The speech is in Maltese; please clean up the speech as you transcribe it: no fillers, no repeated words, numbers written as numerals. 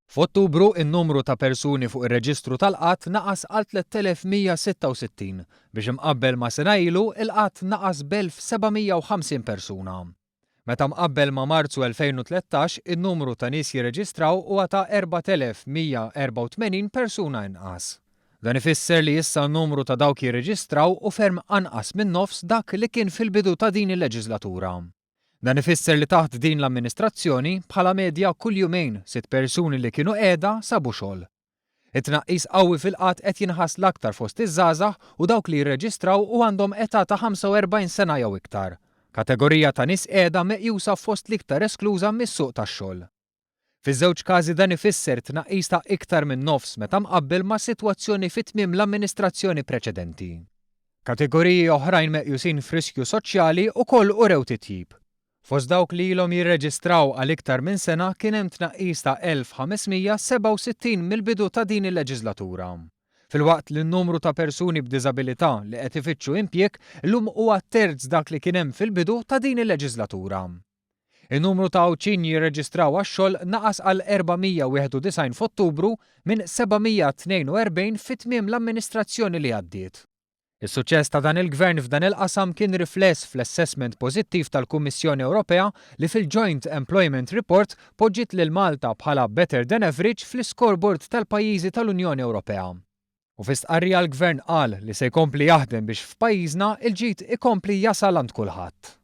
F'Ottubru in-numru ta' persuni fuq ir-reġistru tal-qatt naqas għal 3166 biex imqabbel ma' sena ilu il-qatt naqas b'1750 persuna. Meta mqabbel ma' Marzu 2013 in-numru ta' nies jirreġistraw huwa ta' 4184 persuna inqas. Dan ifisser li issa n-numru ta' dawk jirreġistraw u ferm anqas minn nofs dak li kien fil-bidu ta' din il-leġislatura. Dan ifisser li taħt din l-amministrazzjoni bħala medja kull jumejn 6 persuni li kienu qiegħda sabu xogħol. It-tnaqqis qawwi fil-qatt qed jinħass l-aktar fost iż-żgħażagħ u dawk li jirreġistraw u għandhom età ta' 45 sena jew iktar. Kategorija ta' nies qiegħda meqjusa fost l-iktar eskluża mis-suq tax-xogħol. Fiż-żewġ każi dan ifisser tnaqqis ta' iktar minn nofs meta mqabbel ma' sitwazzjoni fit-tmiem l-amministrazzjoni preċedenti. Kategoriji oħrajn meqjusin f'riskju soċjali wkoll urew titjib. Fost dawk li ilhom jirreġistraw għal iktar minn sena kien hemm tnaqqis ta' 1567 mill-bidu ta' din il-leġislatura. Filwaqt li n-numru ta' persuni b'diżabilità li qed ifittxu impjieg llum huwa terz dak li kien hemm fil-bidu ta' din il-leġislatura. In-numru ta' awċin jirreġistraw għax-xogħol naqas għal 491 f'Ottubru minn 742 fit-tmiem l-amministrazzjoni li għaddiet. Is-suċċess ta' dan il-Gvern f'dan il-qasam kien rifless fl-assessment pożittiv tal-Kummissjoni Ewropea li fil-Joint Employment Report poġġiet lil Malta bħala better than average fl-scoreboard tal-pajjiżi tal-Unjoni Ewropea. U fl-istqarrija l-Gvern qal li se jkompli jaħdem biex f'pajjiżna il-ġid ikompli jasal għand kulħadd.